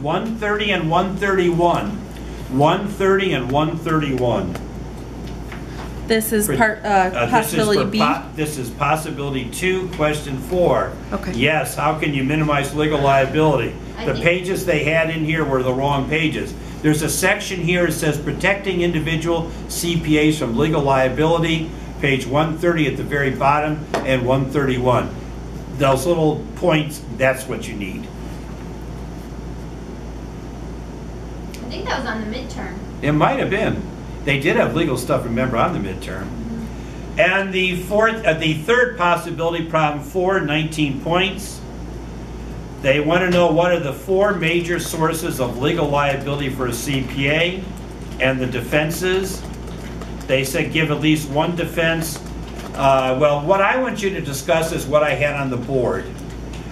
130 and 131. 130 and 131. This is possibility B? This is possibility 2, question 4. Okay. Yes, how can you minimize legal liability? The pages they had in here were the wrong pages. There's a section here that says protecting individual CPAs from legal liability, page 130 at the very bottom, and 131. Those little points, that's what you need. I think that was on the midterm. It might have been. They did have legal stuff, remember, on the midterm. And the third possibility, problem 4, 19 points. They want to know what are the 4 major sources of legal liability for a CPA and the defenses. They said give at least one defense. Well, what I want you to discuss is what I had on the board.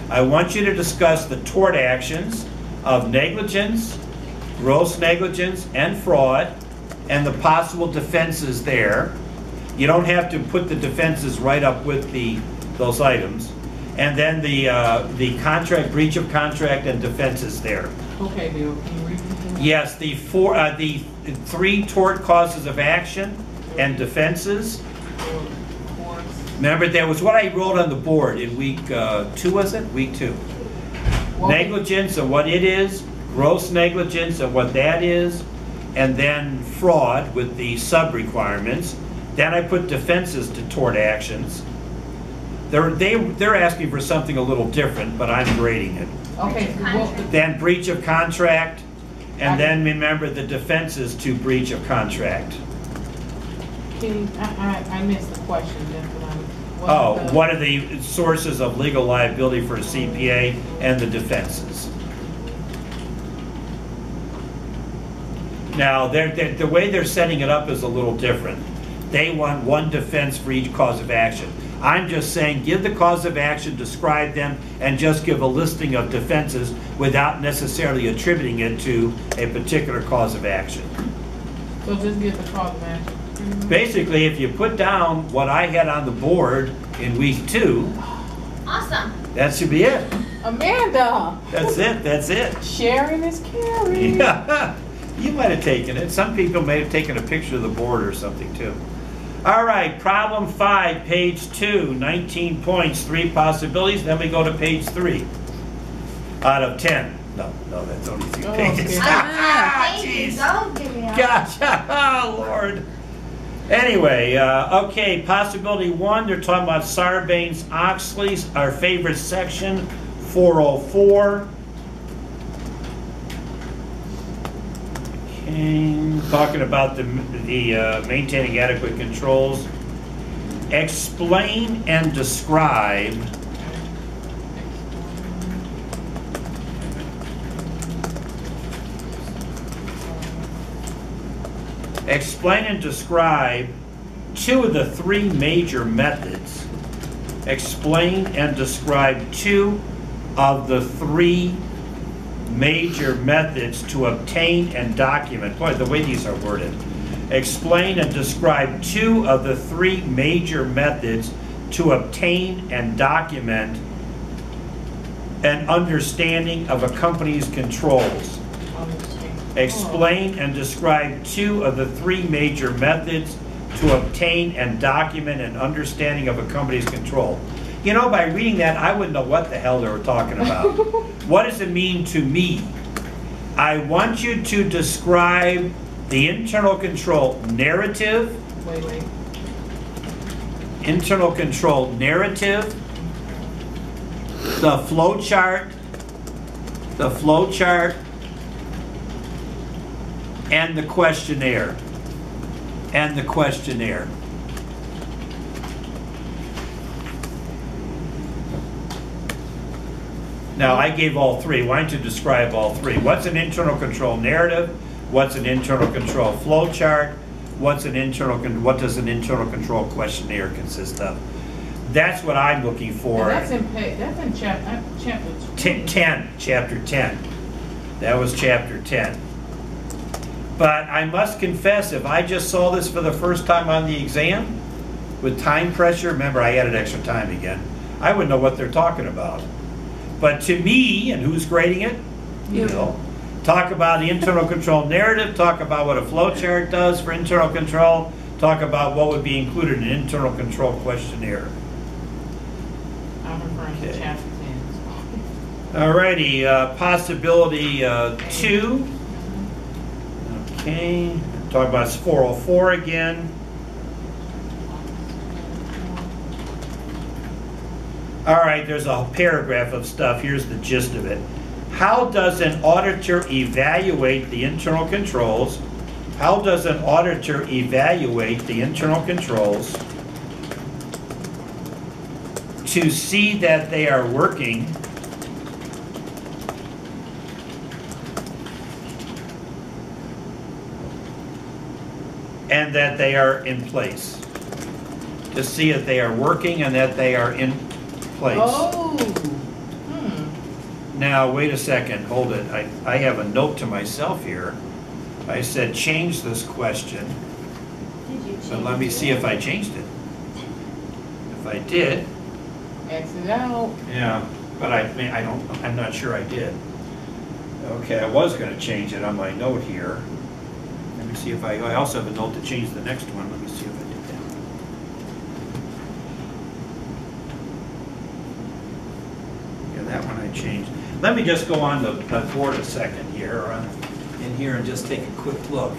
I want you to discuss the tort actions of negligence, gross negligence, and fraud, and the possible defenses there. You don't have to put the defenses right up with those items. And then the contract, breach of contract, and defenses there. Okay, Bill, can you read them? Yes, the 3 tort causes of action and defenses. Remember, that was what I wrote on the board in week 2, was it? Week 2. Well, negligence and what it is, gross negligence and what that is, and then fraud with the sub-requirements. Then I put defenses to tort actions. They're asking for something a little different, but I'm grading it. okay, well, Then breach of contract, and then remember the defenses to breach of contract. I missed the question. That's what What are the sources of legal liability for a CPA and the defenses? Now, the way they're setting it up is a little different. They want one defense for each cause of action. I'm just saying give the cause of action, describe them, and just give a listing of defenses without necessarily attributing it to a particular cause of action. So just give the cause of action. Basically, if you put down what I had on the board in week 2, Awesome. that should be it. Amanda! That's it, that's it. Sharing is caring. Yeah, you might have taken it. Some people may have taken a picture of the board or something too. All right, problem 5, page 2, 19 points, 3 possibilities. Then we go to page 3 out of 10. No, that's only 3 pages. Jeez. Don't give me a Gotcha. Oh, Lord. Anyway, okay, possibility 1, they're talking about Sarbanes-Oxley's, our favorite section, 404. Okay, talking about the maintaining adequate controls. Explain and describe Explain and describe 2 of the 3 major methods. Explain and describe 2 of the 3 major methods to obtain and document. Boy, the way these are worded. Explain and describe 2 of the 3 major methods to obtain and document an understanding of a company's controls. Explain and describe 2 of the 3 major methods to obtain and document an understanding of a company's control. You know, by reading that, I wouldn't know what the hell they were talking about. What does it mean to me? I want you to describe the internal control narrative. Wait. Internal control narrative. The flow chart. And the questionnaire. Now, I gave all 3. Why don't you describe all 3? What's an internal control narrative? What's an internal control flow chart? What does an internal control questionnaire consist of? That's what I'm looking for. And that's in chapter 10. Chapter 10. That was chapter 10. But I must confess, if I just saw this for the first time on the exam, with time pressure, remember I added extra time again, I wouldn't know what they're talking about. But to me, and who's grading it? You know. Talk about the internal control narrative, talk about what a flow chart does for internal control, talk about what would be included in an internal control questionnaire. I'm referring to Okay. chapter 10. Alrighty, possibility 2. Okay, talk about 404 again. Alright, there's a paragraph of stuff. Here's the gist of it. How does an auditor evaluate the internal controls? How does an auditor evaluate the internal controls to see that they are working and that they are in place? To see if they are working and that they are in place. Oh. Now, wait a second, hold it. I have a note to myself here. I said change this question, Did you change but let me see if I changed it. If I did, Exit out. yeah, but I'm not sure I did. Okay, I was gonna change it on my note here. Let me see if I also have a note to change the next one. Let me see if I did that. Yeah, that one I changed. Let me just go on the board a second here, in here, and just take a quick look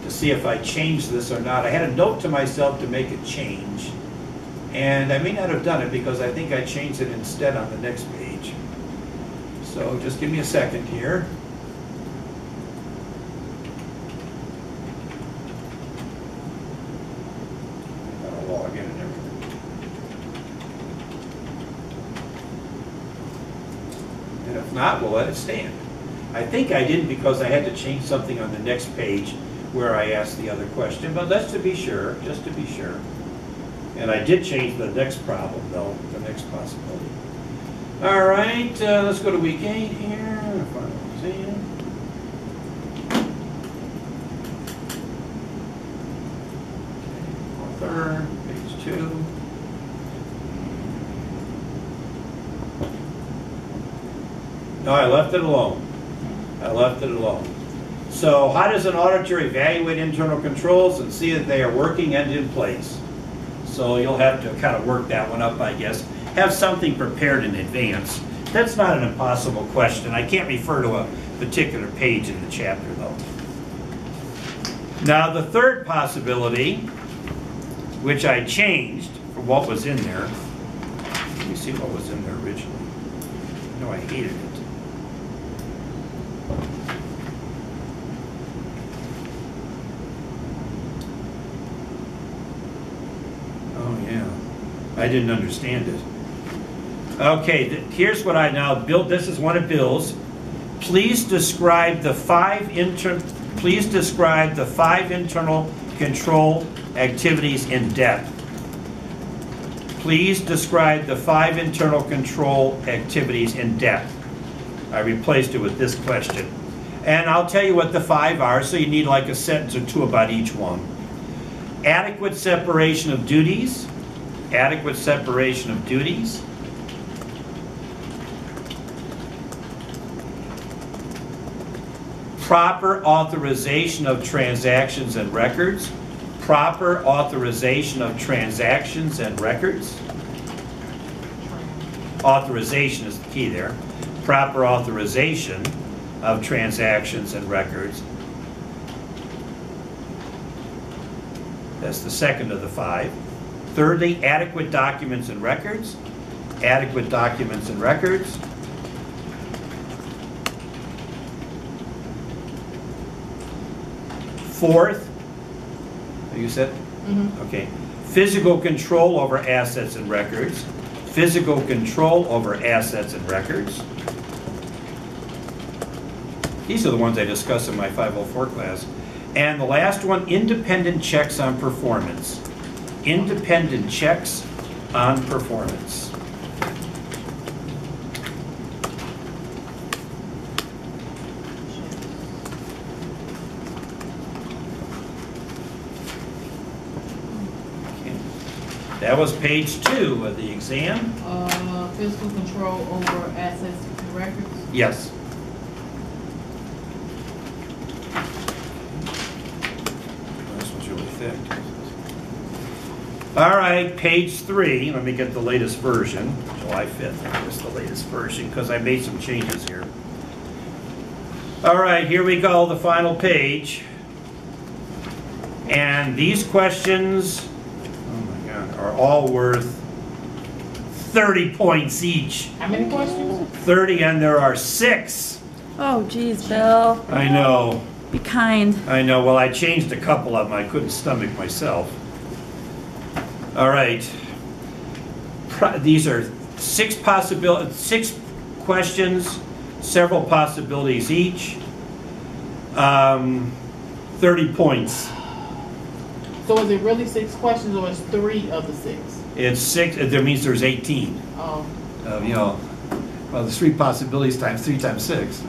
to see if I changed this or not. I had a note to myself to make a change, and I may not have done it because I think I changed it instead on the next page. So just give me a second here. I'll log in and everything. And if not, we'll let it stand. I think I didn't because I had to change something on the next page where I asked the other question, but let's to be sure, just to be sure. And I did change the next problem though, the next possibility. All right, let's go to week 8 here. Final exam. Author, page 2. No, I left it alone. I left it alone. So how does an auditor evaluate internal controls and see that they are working and in place? So you'll have to kind of work that one up, I guess. Have something prepared in advance. That's not an impossible question. I can't refer to a particular page in the chapter, though. Now, the third possibility, which I changed from what was in there. Let me see what was in there originally. No, I hated it. Oh, yeah. I didn't understand it. Okay, here's what I now built. This is one of Bill's. Please describe the five internal control activities in depth. Please describe the 5 internal control activities in depth. I replaced it with this question. And I'll tell you what the 5 are, so you need like a sentence or 2 about each one. Adequate separation of duties. Adequate separation of duties. Proper authorization of transactions and records. Proper authorization of transactions and records. Authorization is the key there. Proper authorization of transactions and records. That's the second of the 5. Thirdly, adequate documents and records. Adequate documents and records. Fourth, you said? Mm-hmm. Okay. Physical control over assets and records. Physical control over assets and records. These are the ones I discussed in my 504 class. And the last one, independent checks on performance. Independent checks on performance. That was page 2 of the exam. Physical control over assets and records. Yes. All right, page 3. Let me get the latest version. July 5th. Here's the latest version because I made some changes here. All right, here we go, the final page. And these questions, oh my God, are all worth 30 points each. How many questions? 30, and there are 6. Oh, geez, Bill. I know. Be kind. I know. Well, I changed a couple of them. I couldn't stomach myself. All right. These are 6 questions, several possibilities each. 30 points. So is it really 6 questions or is 3 of the 6? It's 6. That means there's 18. Oh. You know, well, there's 3 possibilities times 3 times 6.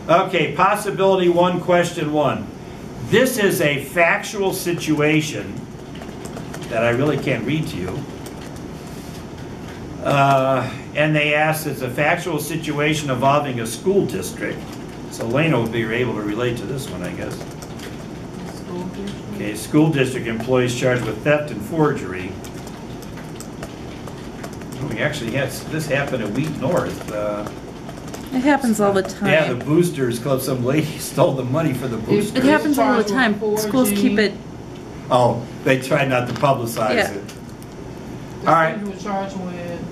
Okay, possibility 1, question 1. This is a factual situation that I really can't read to you. And they asked, it's a factual situation involving a school district. So Lena would be able to relate to this one, I guess. School district? Okay, school district employees charged with theft and forgery. We actually had this happen at Wheat North. It happens all the time. Yeah, the Boosters Club, some lady stole the money for the Boosters. It happens all the time. Schools keep it. Oh, they try not to publicize Yeah. it. The All right. students were charged with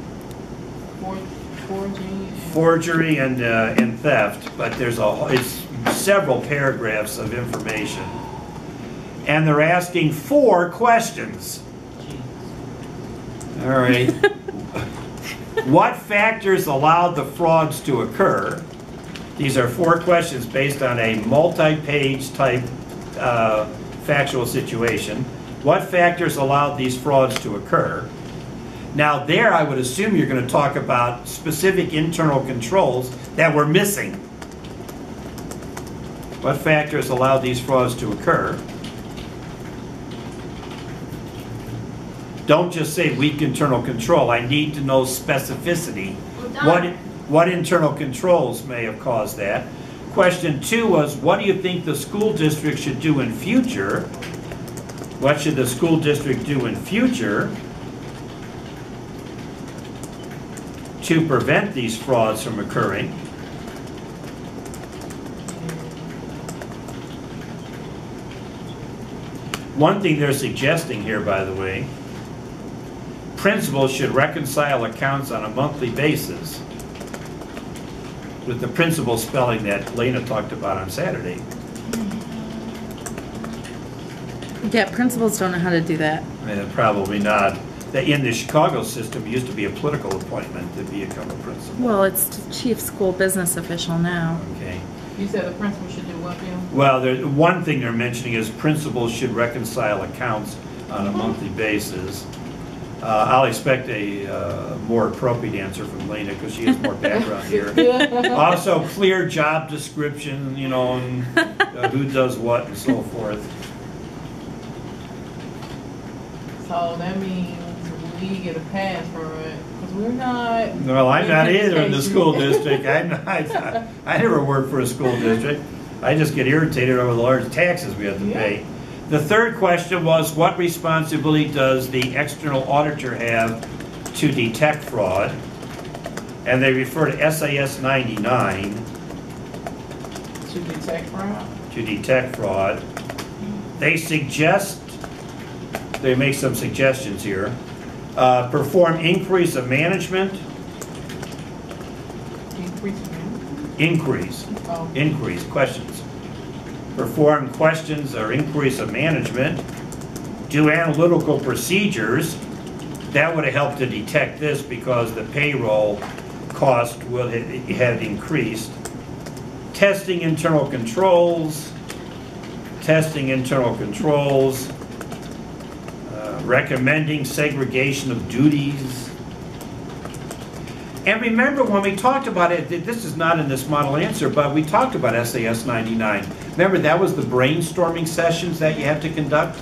forgery. Forgery and theft, but it's several paragraphs of information. And they're asking 4 questions. All right. What factors allowed the frauds to occur? These are 4 questions based on a multi-page type factual situation. What factors allowed these frauds to occur? Now there, I would assume you're going to talk about specific internal controls that were missing. What factors allowed these frauds to occur? Don't just say weak internal control. I need to know specificity. What internal controls may have caused that? Question 2 was, what do you think the school district should do in future? What should the school district do in future to prevent these frauds from occurring? One thing they're suggesting here, by the way, principals should reconcile accounts on a monthly basis, with the principal spelling that Lena talked about on Saturday. Yeah, principals don't know how to do that. Probably not. In the Chicago system, it used to be a political appointment to become a principal. Well, it's the chief school business official now. Okay. You said the principal should do what, Bill? Well, one thing they're mentioning is principals should reconcile accounts on a monthly basis. I'll expect a more appropriate answer from Lena because she has more background here. Also, clear job description, you know, and who does what and so forth. So that means we get a pass for it because we're not. Well, I'm not either in the school district. I never worked for a school district. I just get irritated over the large taxes we have to pay. The third question was, what responsibility does the external auditor have to detect fraud? And they refer to SAS 99. To detect fraud? To detect fraud. They make some suggestions here. Perform inquiries of management. Inquiries. Oh. Inquiries, questions. Perform questions or inquiries of management. Do analytical procedures. That would have helped to detect this because the payroll cost would have increased. Testing internal controls. Recommending segregation of duties. And remember when we talked about it, this is not in this model answer, but we talked about SAS 99. Remember that was the brainstorming sessions that you have to conduct?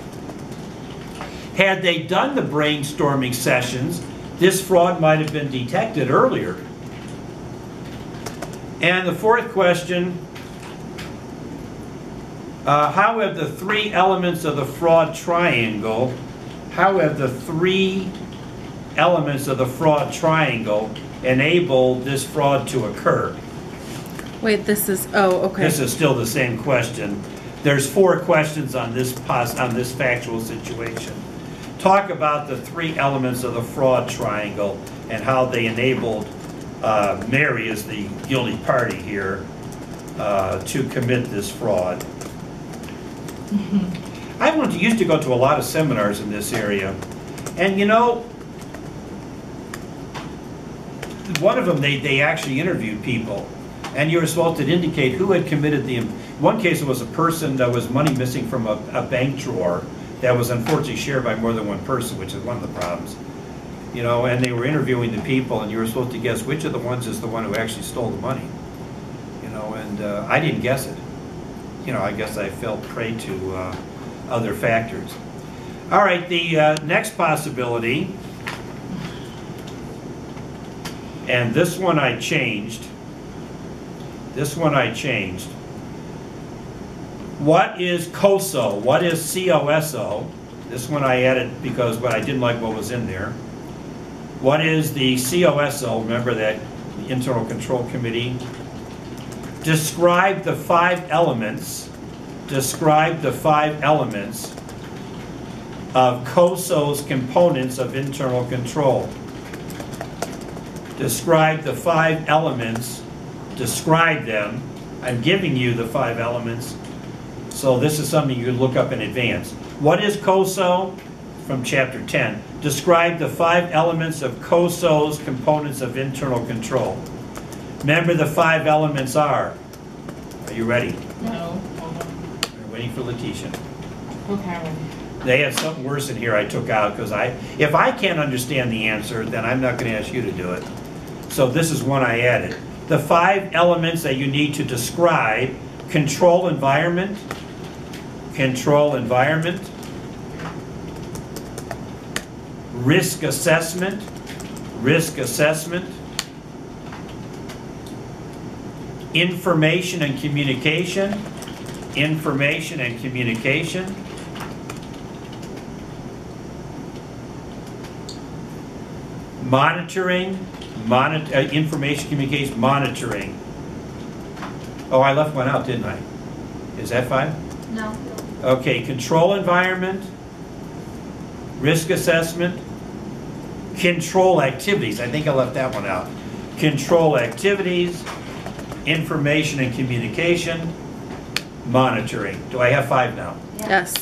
Had they done the brainstorming sessions, this fraud might have been detected earlier. And the fourth question, How have the three elements of the fraud triangle, enabled this fraud to occur? Wait, this is, oh, okay. This is still the same question. There's 4 questions on this factual situation. Talk about the 3 elements of the fraud triangle and how they enabled Mary, as the guilty party here, to commit this fraud. I used to go to a lot of seminars in this area, and you know, one of them they actually interviewed people, and you were supposed to indicate who had committed the. One case it was a person that was money missing from a bank drawer that was unfortunately shared by more than one person, which is one of the problems. You know, and they were interviewing the people, and you were supposed to guess which of the ones is the one who actually stole the money. You know, and I didn't guess it. You know, I guess I fell prey to other factors. All right, the next possibility, and this one I changed. What is COSO? What is COSO? This one I added because I didn't like what was in there. What is the COSO? Remember that Internal Control Committee? Describe the 5 elements. Describe the 5 elements of COSO's components of internal control. Describe the 5 elements. Describe them. I'm giving you the 5 elements. So this is something you could look up in advance. What is COSO? From chapter 10. Describe the 5 elements of COSO's components of internal control. Remember, the 5 elements are you ready? No. We're waiting for Letitia. Okay. They had something worse in here I took out because if I can't understand the answer, then I'm not going to ask you to do it. So this is one I added. The 5 elements that you need to describe: control environment, risk assessment, information and communication, monitoring, information communication, monitoring. Oh, I left one out, didn't I? Is that 5? No. Okay, control environment, risk assessment, control activities. I think I left that one out. Control activities, information and communication, monitoring. Do I have 5 now? Yes.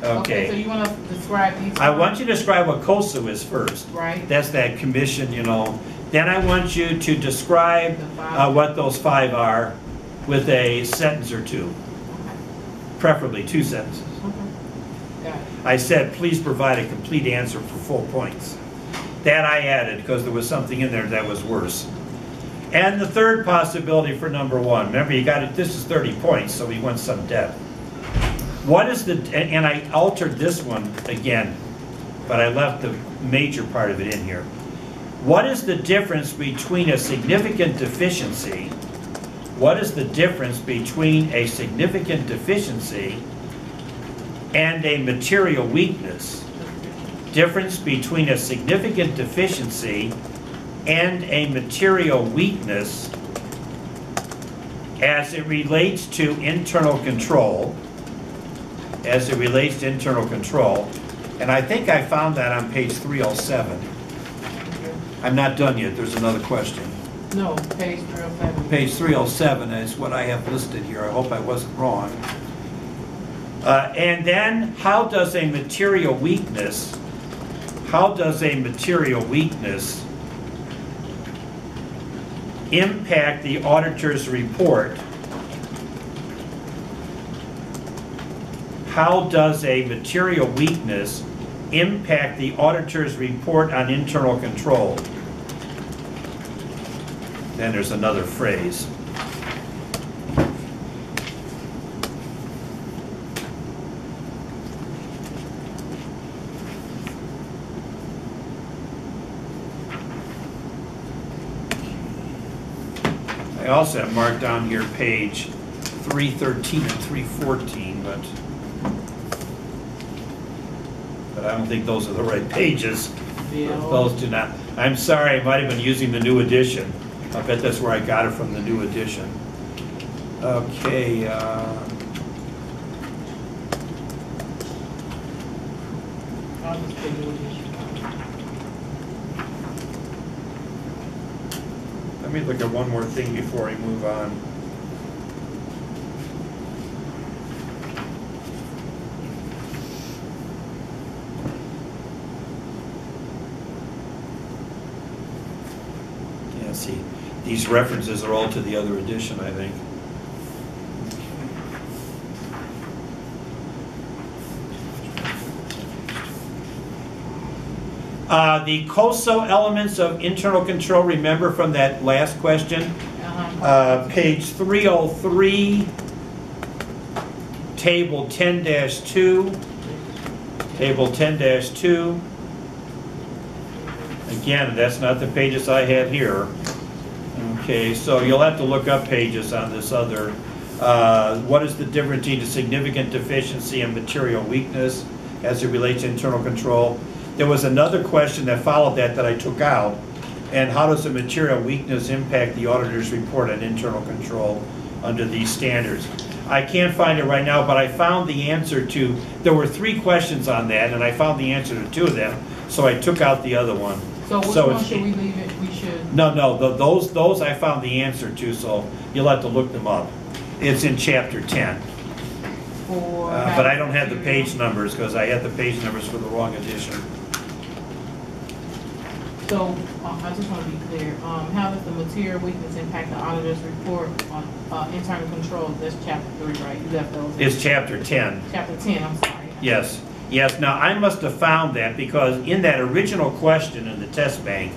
Okay. So you want to describe these? I want you to describe what COSO is first. Right. That's that commission, you know. Then I want you to describe what those 5 are with a sentence or 2. Preferably 2 sentences. Okay. Got it. I said, please provide a complete answer for full points. That I added because there was something in there that was worse. And the third possibility for number 1. Remember, you got it. This is 30 points, so we want some depth. What is the, and I altered this one again, but I left the major part of it in here. What is the difference between a significant deficiency? What is the difference between a significant deficiency and a material weakness? Difference between a significant deficiency and a material weakness as it relates to internal control. And I think I found that on page 307. I'm not done yet. There's another question. No, page 307. Page 307 is what I have listed here. I hope I wasn't wrong. And then, how does a material weakness impact the auditor's report? How does a material weakness impact the auditor's report on internal control? Then there's another phrase. I also have marked down here page 313 and 314, but I don't think those are the right pages. Yeah. Those do not. I'm sorry, I might have been using the new edition. I bet that's where I got it from, the new edition. Okay. I'll just put new edition. Let me look at one more thing before I move on. Yeah, see, these references are all to the other edition, I think. The COSO elements of internal control, remember from that last question? Page 303, table 10-2, table 10-2. Again, that's not the pages I had here. Okay, so you'll have to look up pages on this other. What is the difference between a significant deficiency and material weakness as it relates to internal control? There was another question that followed that I took out. And how does the material weakness impact the auditor's report on internal control under these standards? I can't find it right now, but I found the answer to, there were 3 questions on that, and I found the answer to 2 of them, so I took out the other one. So which one should we leave it? We should. No, those I found the answer to, so you'll have to look them up. It's in chapter 10. But I don't have the page numbers because I had the page numbers for the wrong edition. So, I just want to be clear, how does the material weakness impact the auditor's report on internal control? That's chapter 3, right? You left those. It's chapter 10. Chapter 10, I'm sorry. Yes. Yes, now I must have found that because in that original question in the test bank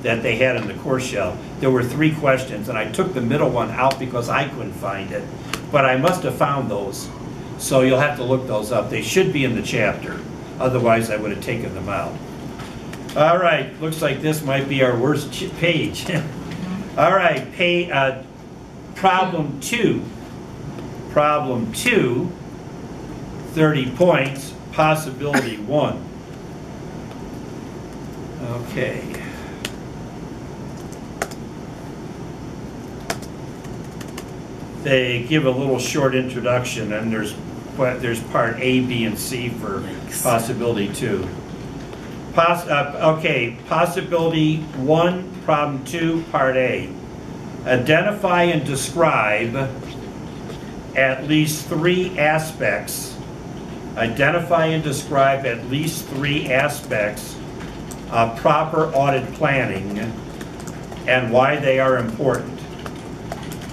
that they had in the course shell, there were 3 questions, and I took the middle one out because I couldn't find it. But I must have found those. So you'll have to look those up. They should be in the chapter. Otherwise, I would have taken them out. All right, looks like this might be our worst page. All right, problem 2. Problem 2, 30 points, possibility 1. Okay. They give a little short introduction, and there's part A, B, and C for possibility 2. Okay, possibility 1, problem 2, part A. Identify and describe at least 3 aspects. Identify and describe at least 3 aspects of proper audit planning and why they are important.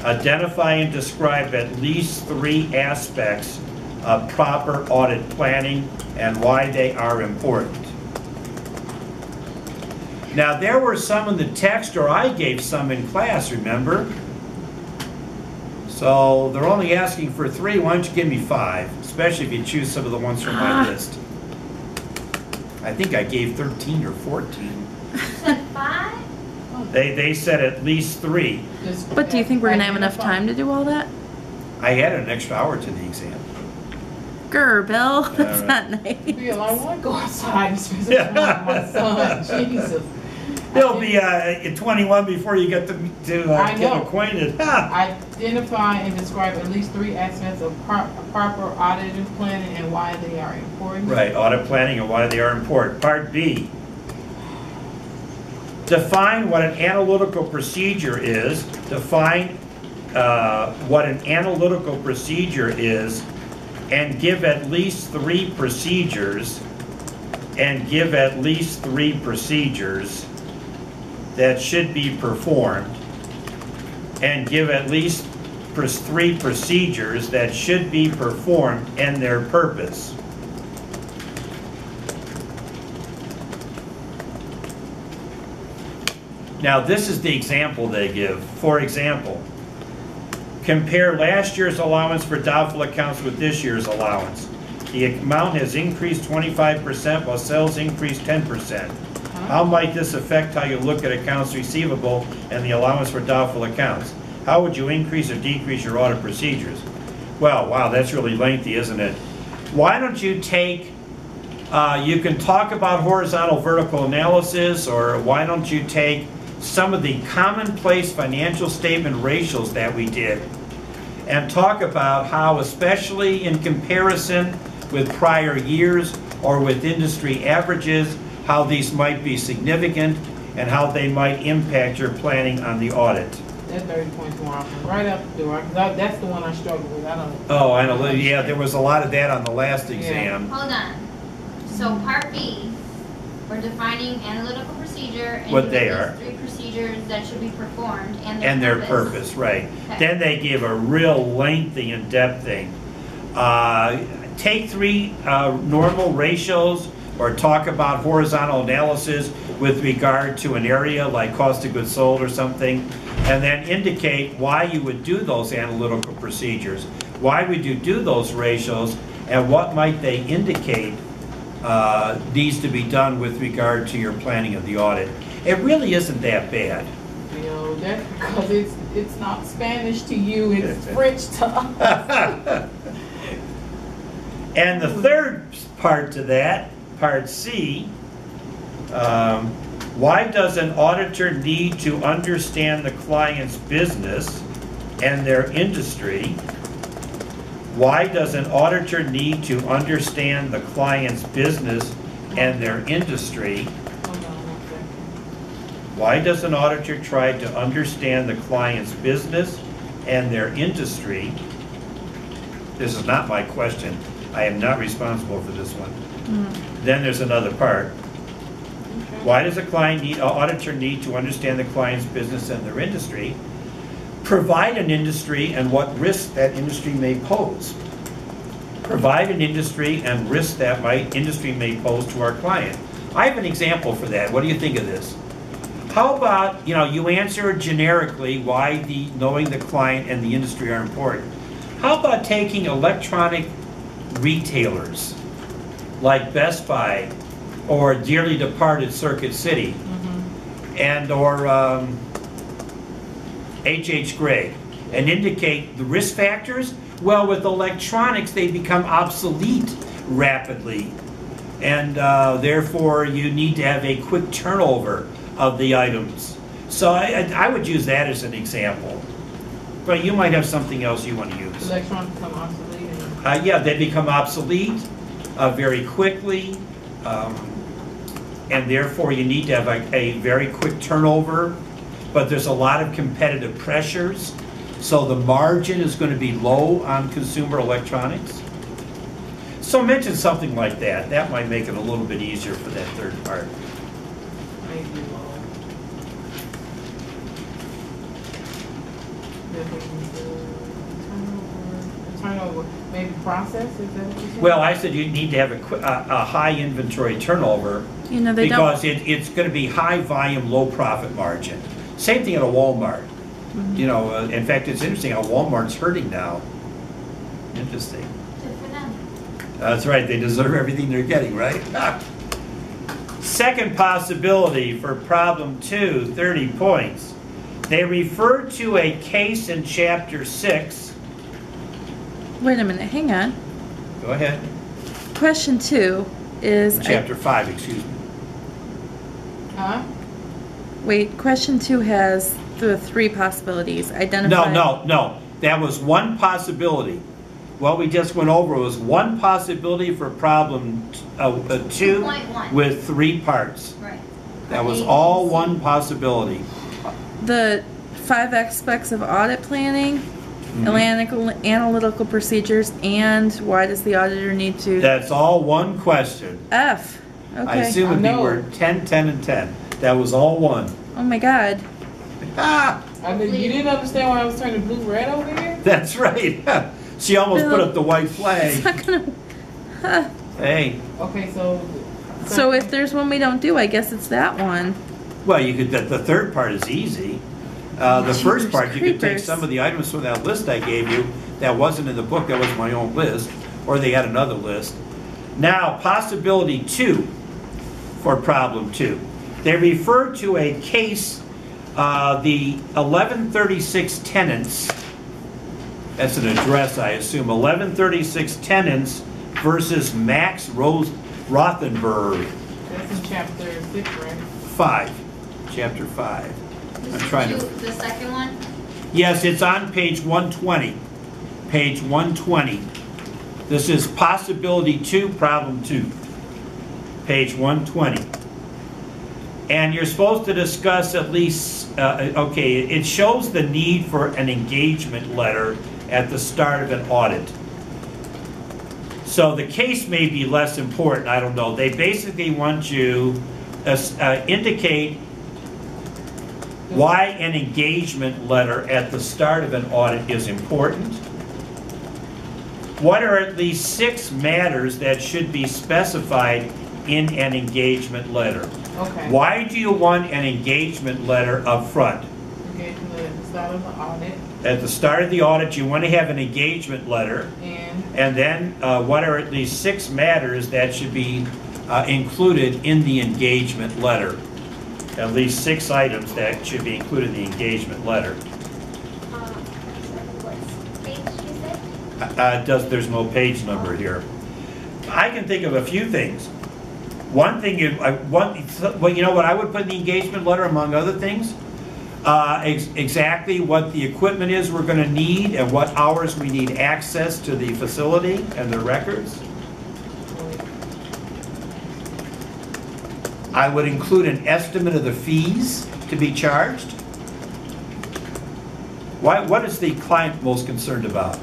Identify and describe at least 3 aspects of proper audit planning and why they are important. Now, there were some in the text, or I gave some in class, remember? So they're only asking for 3. Why don't you give me 5? Especially if you choose some of the ones from my list. I think I gave 13 or 14. You said 5? They said at least 3. But do you think we're going to have enough time to do all that? I added an extra hour to the exam. Grr, Bill. That's not nice. Bill, I want to go outside and spend some time with my son. Jesus. He'll be 21 before you get to get acquainted. Identify and describe at least 3 aspects of proper auditing planning and why they are important. Right, audit planning and why they are important. Part B. Define what an analytical procedure is. Define what an analytical procedure is and give at least 3 procedures that should be performed, and give at least 3 procedures that should be performed and their purpose. Now this is the example they give. For example, compare last year's allowance for doubtful accounts with this year's allowance. The amount has increased 25% while sales increased 10%. How might this affect how you look at accounts receivable and the allowance for doubtful accounts? How would you increase or decrease your audit procedures? Well, wow, that's really lengthy, isn't it? Why don't you take, you can talk about horizontal vertical analysis, or why don't you take some of the commonplace financial statement ratios that we did and talk about how, especially in comparison with prior years or with industry averages, how these might be significant and how they might impact your planning on the audit. That 30 points more often, right out the door. 'Cause that's the one I struggle with. I don't. Oh, I know. Yeah, there was a lot of that on the last exam. Hold on. So part B, we're defining analytical procedure and What they are. 3 procedures that should be performed And their purpose, right. Okay. Then they give a real lengthy, in-depth thing. Take 3 normal ratios or talk about horizontal analysis with regard to an area like cost of goods sold or something, and then indicate why you would do those analytical procedures. Why would you do those ratios, and what might they indicate needs to be done with regard to your planning of the audit. It really isn't that bad. You know, that's because it's not Spanish to you, it's French to us. And the third part to that, part C, why does an auditor need to understand the client's business and their industry? Why does an auditor need to understand the client's business and their industry? Hold on one second. Why does an auditor try to understand the client's business and their industry? This is not my question. I am not responsible for this one. Then there's another part. Why does an auditor need to understand the client's business and their industry? Provide an industry and what risks that industry may pose. Provide an industry and risks that industry may pose to our client. I have an example for that. What do you think of this? How about, you answer generically why knowing the client and the industry are important. How about taking electronic retailers like Best Buy or dearly departed Circuit City and or H.H. Gregg and indicate the risk factors? Well, with electronics, they become obsolete rapidly. And therefore, you need to have a quick turnover of the items. So I would use that as an example. But you might have something else you want to use. Electronics become obsolete. Yeah, they become obsolete very quickly. And therefore, you need to have a very quick turnover. But there's a lot of competitive pressures. So the margin is going to be low on consumer electronics. So mention something like that. That might make it a little bit easier for that third part. Maybe low. Turnover. Maybe process, is that what you said? Well, I said you need to have a high inventory turnover They because don't. it's going to be high volume, low profit margin. Same thing at a Walmart. In fact, it's interesting how Walmart's hurting now. Interesting. Good for them. That's right, they deserve everything they're getting, right? Second possibility for problem 2, 30 points. They refer to a case in chapter 6. Wait a minute, hang on. Go ahead. Question 2 is. Chapter 5, excuse me. Huh? Wait, question 2 has the 3 possibilities. Identify. No. That was one possibility. What we just went over was one possibility for problem 2 2.1. with 3 parts. Right. That was all one possibility. The 5 aspects of audit planning, analytical procedures, and why does the auditor need to. That's all one question. F. Okay. I assume it'd be word 10, 10, and 10. That was all one. Oh my God. You didn't understand why I was turning blue red over here? That's right. She almost put up the white flag. It's not gonna. Hey. Okay, so. So if there's one we don't do, I guess it's that one. Well, you could. The third part is easy. The first part, you could take creepers. some of the items from that list I gave you that wasn't in the book, that was my own list, or they had another list. Now, possibility 2 for problem 2. They refer to a case, the 1136 tenants That's an address, I assume. 1136 tenants versus Max Rothenberg. That's in chapter 6, right? 5. Chapter 5. I'm trying to... The second one? Yes, it's on page 120. Page 120. This is possibility 2, problem 2. Page 120. And you're supposed to discuss at least, okay, it shows the need for an engagement letter at the start of an audit. So the case may be less important, I don't know. They basically want you to indicate why an engagement letter at the start of an audit is important. What are at least 6 matters that should be specified in an engagement letter? Okay. Why do you want an engagement letter up front? Engagement letter at the start of the audit. At the start of the audit, you want to have an engagement letter. And then what are at least 6 matters that should be included in the engagement letter? At least 6 items that should be included in the engagement letter. What page you said? There's no page number here. I can think of a few things. One thing, well, you know what I would put in the engagement letter, among other things? Exactly what the equipment is we're going to need and what hours we need access to the facility and the records. I would include an estimate of the fees to be charged. What is the client most concerned about?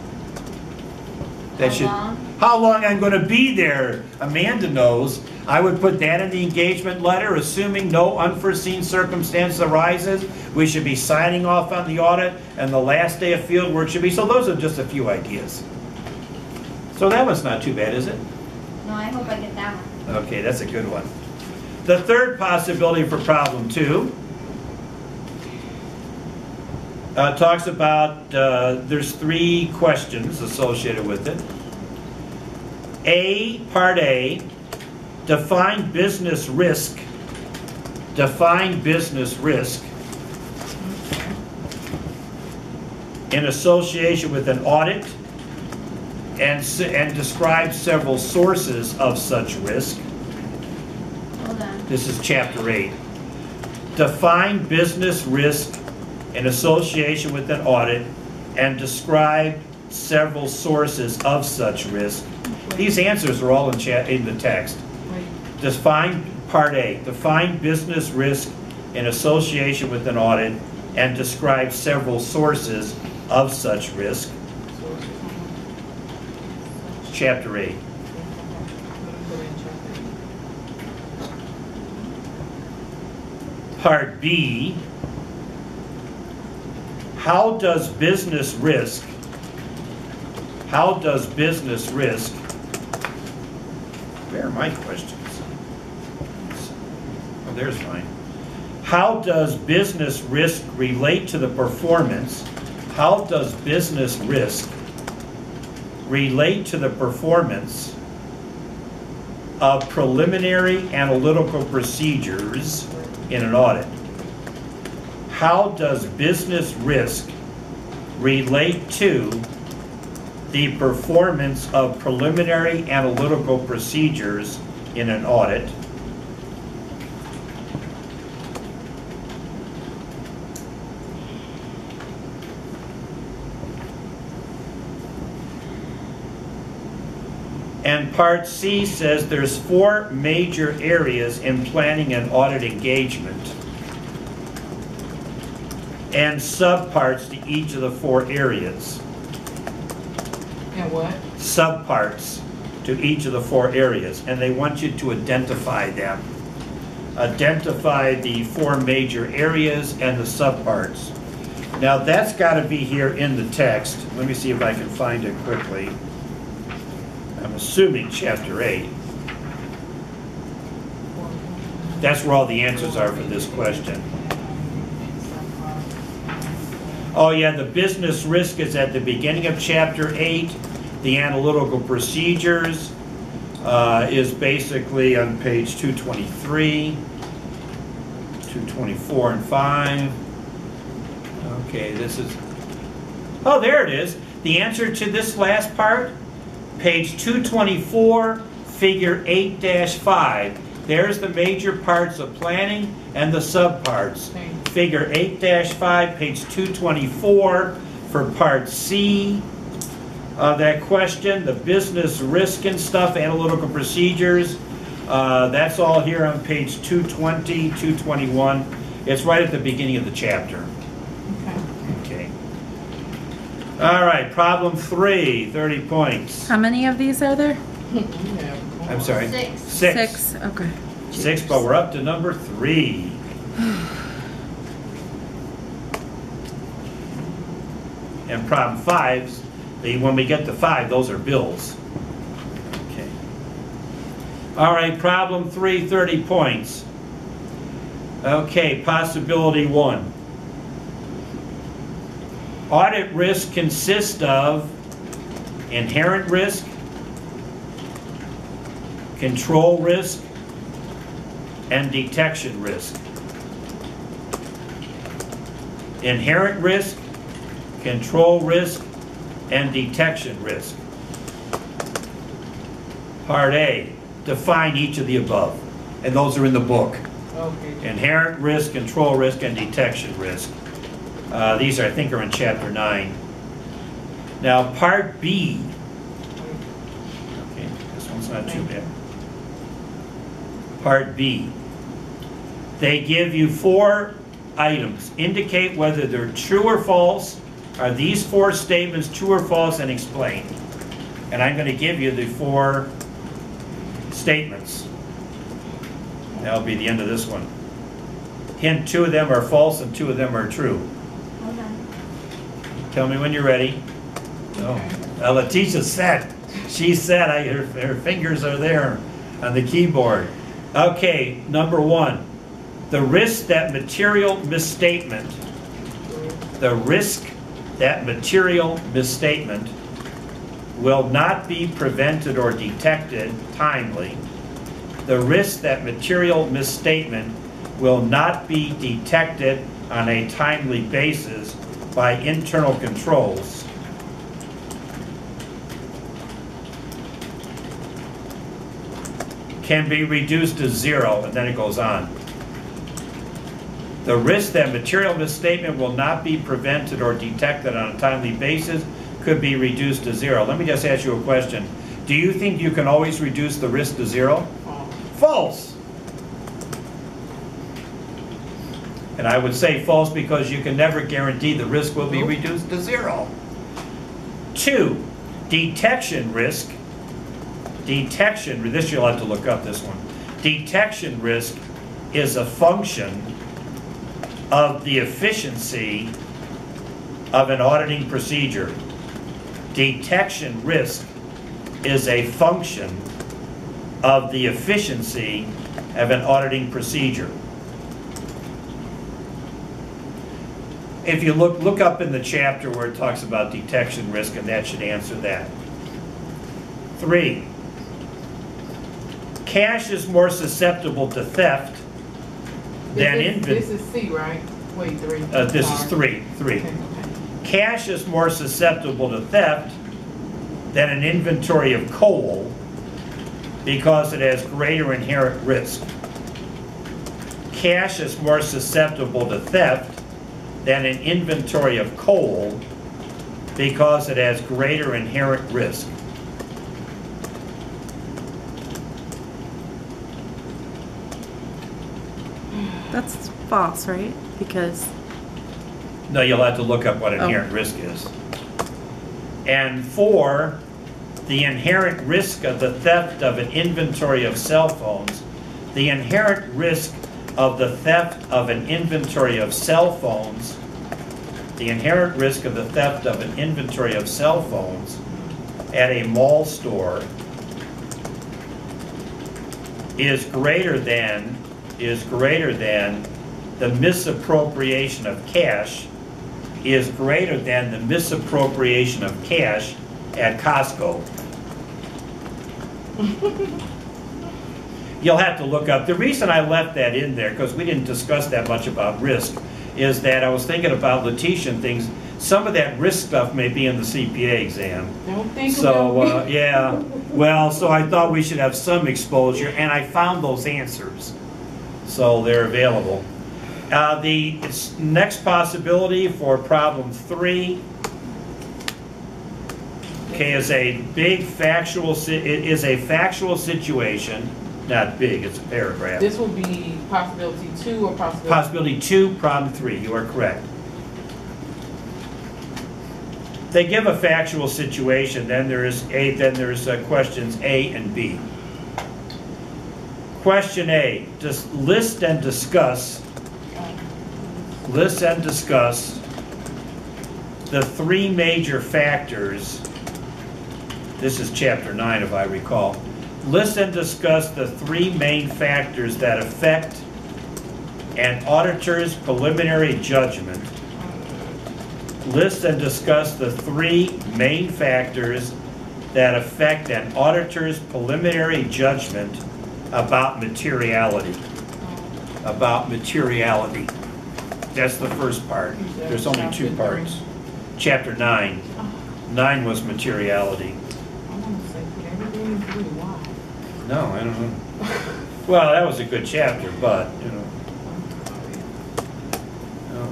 How long I'm going to be there. Amanda knows. I would put that in the engagement letter, assuming no unforeseen circumstance arises. We should be signing off on the audit, and the last day of field work should be. So those are just a few ideas. So that one's not too bad, is it? No, I hope I get that one. Okay, that's a good one. The third possibility for problem 2 talks about, there's 3 questions associated with it. Part A, define business risk. Define business risk in association with an audit and describe several sources of such risk. Hold on. This is chapter 8. Define business risk in association with an audit and describe several sources of such risk. These answers are all in the text. Define part A. Define business risk in association with an audit and describe several sources of such risk. Chapter 8. Part B. How does business risk where are my questions? Oh, there's mine. How does business risk relate to the performance? How does business risk relate to the performance of preliminary analytical procedures in an audit? How does business risk relate to the performance of preliminary analytical procedures in an audit? And part C says there's 4 major areas in planning an audit engagement and subparts to each of the 4 areas. And what? Subparts to each of the 4 areas, and they want you to identify them. Identify the 4 major areas and the subparts. Now that's got to be here in the text. Let me see if I can find it quickly. I'm assuming chapter 8. That's where all the answers are for this question. Oh yeah, the business risk is at the beginning of chapter 8. The analytical procedures is basically on page 223, 224 and 5. Okay, this is, oh there it is. The answer to this last part, page 224, figure 8-5. There's the major parts of planning and the subparts. Figure 8-5, page 224, for part C of that question, the business risk and stuff, analytical procedures. That's all here on page 220, 221. It's right at the beginning of the chapter. Okay. All right, problem 3, 30 points. How many of these are there? I'm sorry. 6. 6. Okay. 6, but we're up to number 3. And problem 5, when we get to 5, those are bills. Okay. All right, problem 3, 30 points. Okay, possibility 1. Audit risk consists of inherent risk, control risk, and detection risk. Inherent risk, control risk, and detection risk. Part A, define each of the above. And those are in the book. Okay. Inherent risk, control risk, and detection risk. These, I think, are in chapter 9. Now, part B. Okay, this one's not too bad. Part B. They give you 4 items. Indicate whether they're true or false. Are these 4 statements true or false, and explain. And I'm going to give you the 4 statements. That'll be the end of this one. Hint, 2 of them are false and 2 of them are true. Hold on. Tell me when you're ready. Oh, Letitia said. She said, her fingers are there on the keyboard. Okay, number 1. The risk that material misstatement, will not be prevented or detected timely. The risk that material misstatement will not be detected on a timely basis by internal controls. Can be reduced to 0, and then it goes on. The risk that material misstatement will not be prevented or detected on a timely basis could be reduced to 0. Let me just ask you a question. Do you think you can always reduce the risk to 0? False. And I would say false because you can never guarantee the risk will be reduced to 0. 2, detection risk. This you'll have to look up, this one. Detection risk is a function of the efficiency of an auditing procedure. Detection risk is a function of the efficiency of an auditing procedure. If you look up in the chapter where it talks about detection risk, and that should answer that. 3, cash is more susceptible to theft than inventory. This is C, right? Wait, 3. This is 3. Okay. Cash is more susceptible to theft than an inventory of coal because it has greater inherent risk. Cash is more susceptible to theft than an inventory of coal because it has greater inherent risk. That's false, right? Because No, you'll have to look up what inherent risk is. And 4, the inherent risk of the theft of an inventory of cell phones. The inherent risk of the theft of an inventory of cell phones. The inherent risk of the theft of an inventory of cell phones at a mall store is greater than the misappropriation of cash is greater than the misappropriation of cash at Costco. You'll have to look up. The reason I left that in there, because we didn't discuss that much about risk, is that I was thinking about Letitia and things. some of that risk stuff may be in the CPA exam. Don't think So, about me. yeah, well, so I thought we should have some exposure, and I found those answers. So they're available. The next possibility for problem 3, okay, is a factual situation. Not big, it's a paragraph. This will be possibility 2 or possibility? Possibility 2, problem 3, you are correct. They give a factual situation, then there's questions A and B. Question A, just list and discuss the 3 major factors. This is chapter 9, if I recall. List and discuss the 3 main factors that affect an auditor's preliminary judgment. List and discuss the 3 main factors that affect an auditor's preliminary judgment about materiality. About materiality. That's the first part. There's only 2 parts. Chapter 9. 9 was materiality. I want to say put everything in 3. Why? No, I don't know. Well, that was a good chapter, but, you know.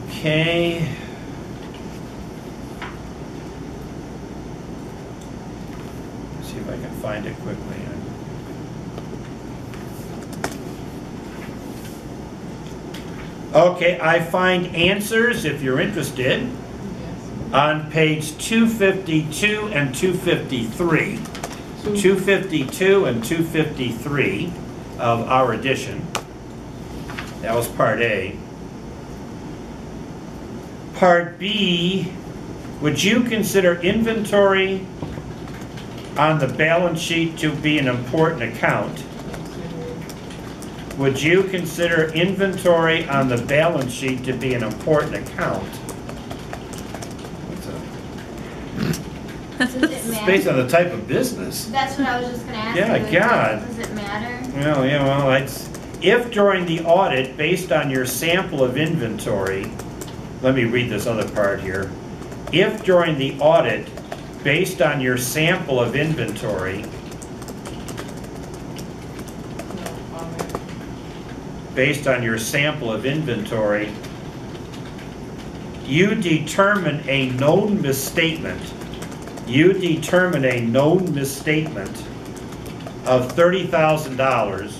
Okay. Let's see if I can find it quickly. Okay, I find answers, if you're interested, on page 252 and 253. 252 and 253 of our edition. That was part A. Part B, would you consider inventory on the balance sheet to be an important account? Would you consider inventory on the balance sheet to be an important account? Does it It's matter? based on the type of business. That's what I was just gonna ask Yeah, you. God. Does it matter? Well, yeah, well, it's, if during the audit, based on your sample of inventory, let me read this other part here. If during the audit, based on your sample of inventory, you determine a known misstatement of $30,000.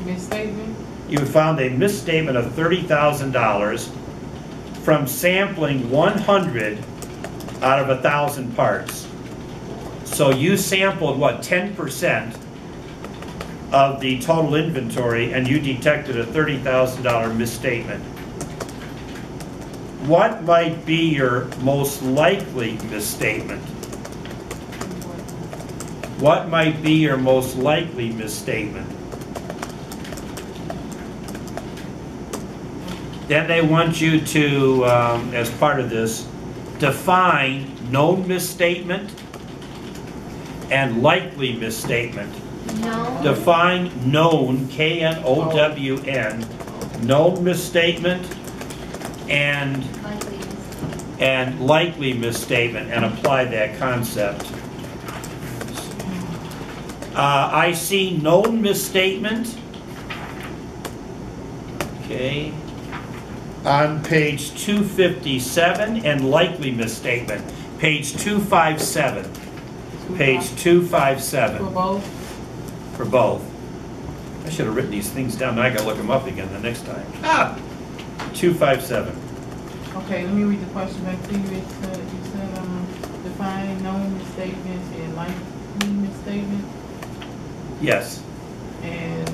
Misstatement? You found a misstatement of $30,000 from sampling 100 out of 1,000 parts. So you sampled, what, 10% of the total inventory, and you detected a $30,000 misstatement. What might be your most likely misstatement? What might be your most likely misstatement? Then they want you to, as part of this, define known misstatement and likely misstatement. No. Define known, K-N-O-W-N, known misstatement and likely misstatement, and apply that concept. I see known misstatement, okay, on page 257, and likely misstatement, page 257. Page 257. For both? For both. I should have written these things down. Now I gotta look them up again the next time. 257. Okay, let me read the question back to you. You said define known misstatements and likely misstatements. Yes. And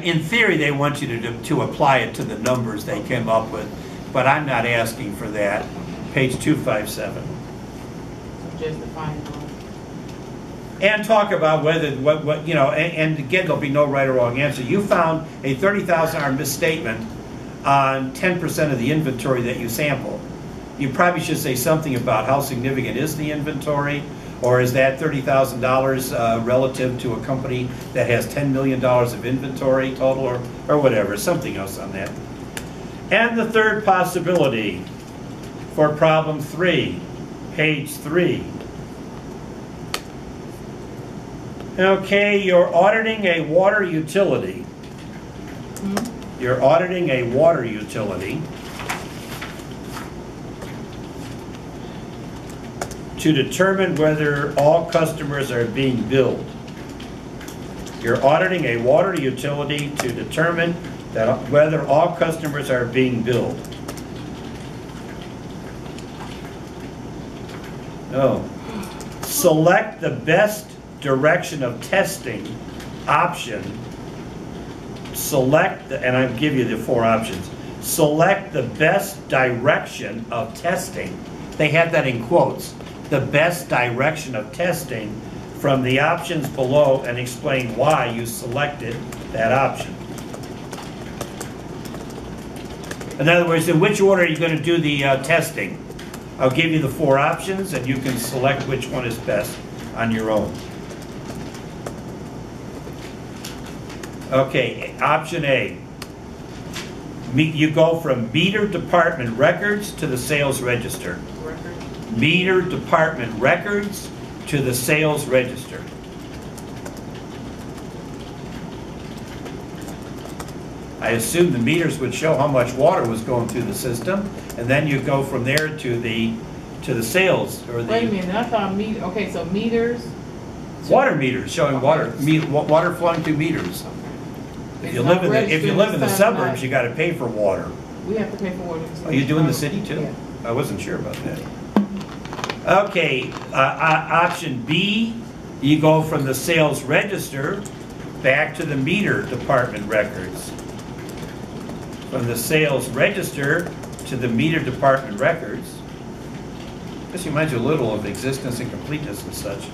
In theory, they want you to apply it to the numbers they came up with, but I'm not asking for that. Page 257. just define both. And talk about whether, what you know, and again, there'll be no right or wrong answer. You found a $30,000 misstatement on 10% of the inventory that you sampled. You probably should say something about how significant is the inventory, or is that $30,000 relative to a company that has $10 million of inventory total, or whatever, something else on that. And the third possibility for problem 3, page 3. Okay, you're auditing a water utility. You're auditing a water utility to determine whether all customers are being billed. You're auditing a water utility to determine whether all customers are being billed. Oh. Select the best direction of testing option. Select, and I'll give you the 4 options. Select the best direction of testing. They have that in quotes. The best direction of testing from the options below, and explain why you selected that option. In other words, in which order are you going to do the testing? I'll give you the 4 options, and you can select which one is best on your own. Okay, option A. You go from meter department records to the sales register. Meter department records to the sales register. I assume the meters would show how much water was going through the system, and then you go from there to the sales, or the. Wait a minute, I thought meter. Okay, so meters. Water meters showing Okay. water flowing through meters. If you live in the suburbs, you got to pay for water. We have to pay for water. Are you doing the city too? Yeah. I wasn't sure about that. Okay, option B, you go from the sales register back to the meter department records. From the sales register to the meter department records. This reminds you a little of existence and completeness and such.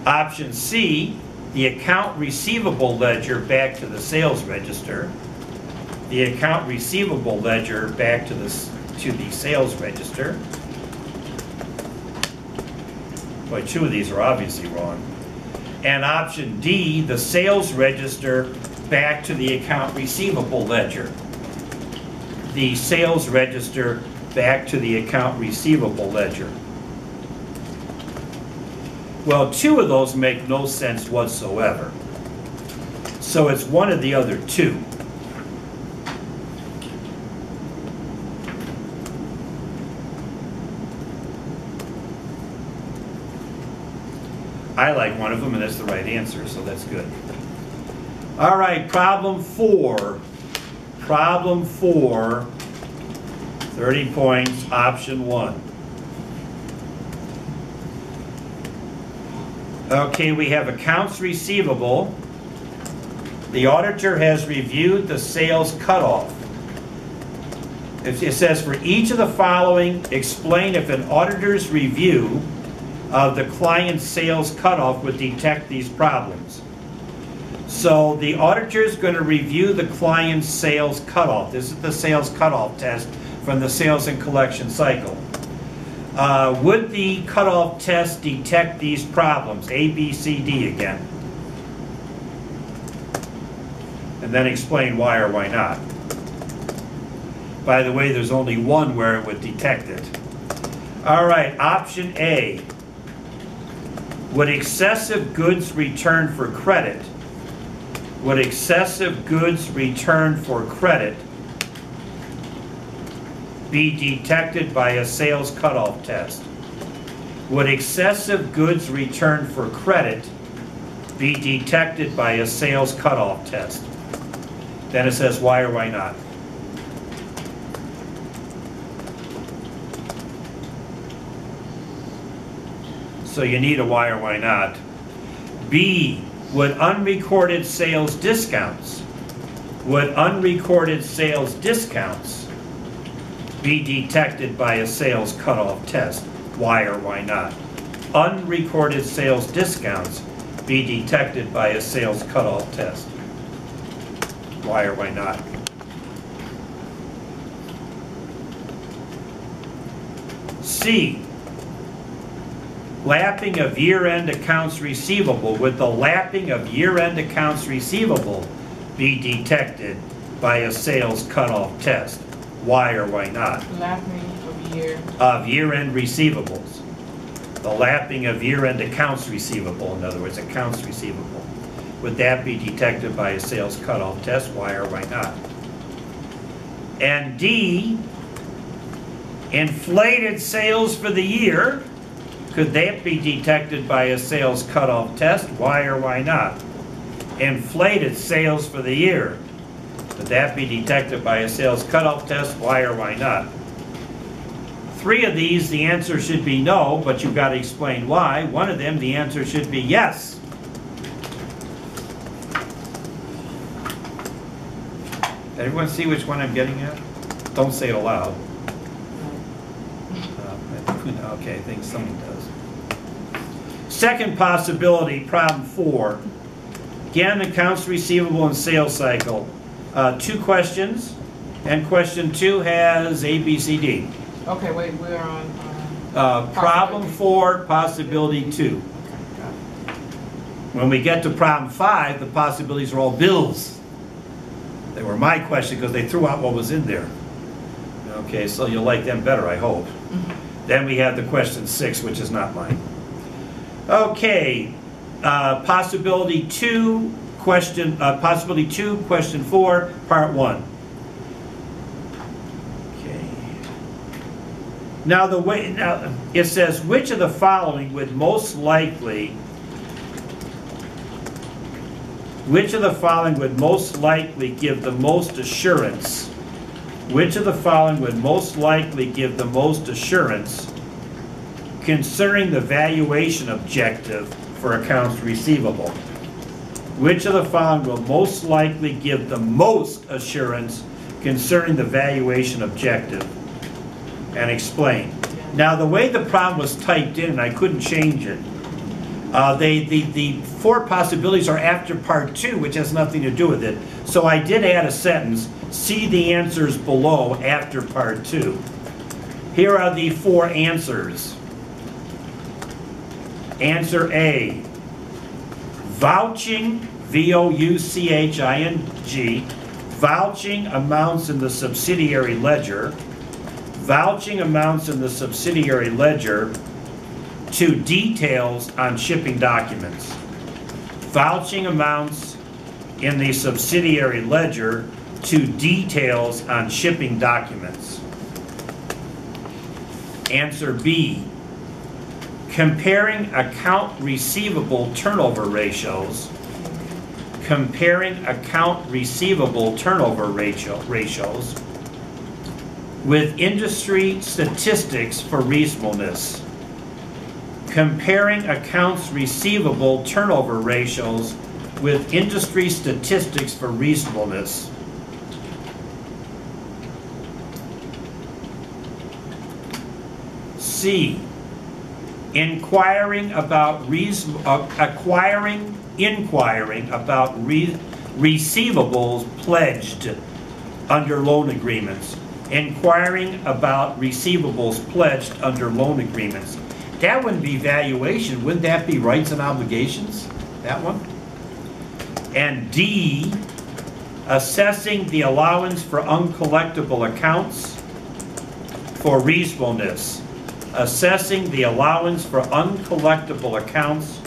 Option C, the account receivable ledger back to the sales register. The account receivable ledger back to the sales register. Boy, 2 of these are obviously wrong. And option D, the sales register back to the account receivable ledger. The sales register back to the account receivable ledger. Well, 2 of those make no sense whatsoever. So it's one of the other 2. I like one of them, and that's the right answer, so that's good. All right, problem 4. Problem 4, 30 points, option 1. Okay, we have accounts receivable. The auditor has reviewed the sales cutoff. It says, for each of the following, explain if an auditor's review of the client's sales cutoff would detect these problems. So the auditor is going to review the client's sales cutoff. This is the sales cutoff test from the sales and collection cycle. Would the cutoff test detect these problems? A, B, C, D again. And then explain why or why not. By the way, there's only one where it would detect it. All right, option A. Would excessive goods returned for credit, would excessive goods returned for credit be detected by a sales cutoff test? Would excessive goods returned for credit be detected by a sales cutoff test? Then it says why or why not. So you need a why or why not. B, would unrecorded sales discounts, be detected by a sales cutoff test? Why or why not? Unrecorded sales discounts be detected by a sales cutoff test? Why or why not? C, lapping of year-end accounts receivable. Would the lapping of year-end accounts receivable be detected by a sales cutoff test? Why or why not? Lapping of year. Of year-end receivables. The lapping of year-end accounts receivable, in other words, accounts receivable. Would that be detected by a sales cutoff test? Why or why not? And D, inflated sales for the year. Could that be detected by a sales cutoff test? Why or why not? Inflated sales for the year. Could that be detected by a sales cutoff test? Why or why not? 3 of these, the answer should be no, but you've got to explain why. 1 of them, the answer should be yes. Everyone see which one I'm getting at? Don't say it aloud. Okay, I think someone does. Second possibility, problem 4. Again, accounts receivable and sales cycle. 2 questions, and question 2 has A, B, C, D. Okay, wait, we're on, Problem 4, possibility 2. okay, got it. When we get to problem 5, the possibilities are all bills. They were my question because they threw out what was in there. Okay, so you'll like them better, I hope. Then we have the question 6, which is not mine. Okay, possibility 2, question 4, part 1. Okay. Now it says which of the following would most likely give the most assurance? Which of the following would most likely give the most assurance concerning the valuation objective for accounts receivable? Which of the following will most likely give the most assurance concerning the valuation objective? And explain. Now, the way the problem was typed in, I couldn't change it. The 4 possibilities are after part 2, which has nothing to do with it. So I did add a sentence, see the answers below after part 2. Here are the 4 answers. Answer A, vouching, V-O-U-C-H-I-N-G, vouching amounts in the subsidiary ledger, vouching amounts in the subsidiary ledger to details on shipping documents. Vouching amounts in the subsidiary ledger to details on shipping documents. Answer B, comparing account receivable turnover ratios. Comparing account receivable turnover ratios with industry statistics for reasonableness. Comparing accounts receivable turnover ratios with industry statistics for reasonableness. C, inquiring about receivables pledged under loan agreements. Inquiring about receivables pledged under loan agreements. That wouldn't be valuation. Wouldn't that be rights and obligations? That one? And D, assessing the allowance for uncollectible accounts for reasonableness. Assessing the allowance for uncollectible accounts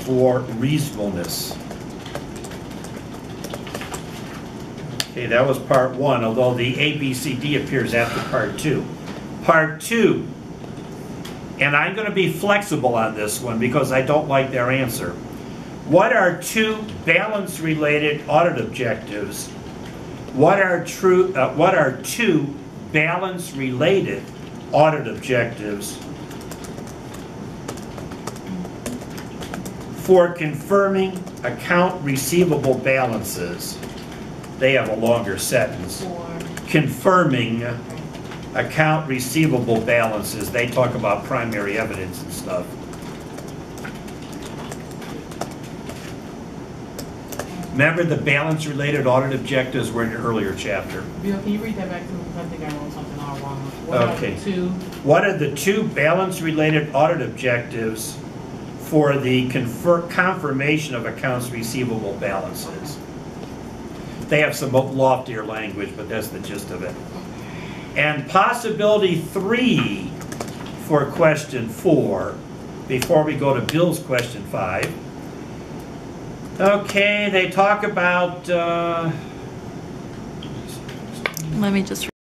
for reasonableness. Okay, that was part 1, although the ABCD appears after part 2. Part 2, and I'm going to be flexible on this one because I don't like their answer. What are 2 balance-related audit objectives? What are 2 balance-related audit objectives for confirming account receivable balances? They have a longer sentence. Confirming account receivable balances. They talk about primary evidence and stuff. Remember, the balance-related audit objectives were in an earlier chapter. Bill, can you read that back to me? I think I wrote something all wrong. Okay. What are the 2 balance-related audit objectives for the confirmation of accounts receivable balances? They have some loftier language, but that's the gist of it. And possibility 3 for question 4, before we go to Bill's question 5. Okay, they talk about, Let me just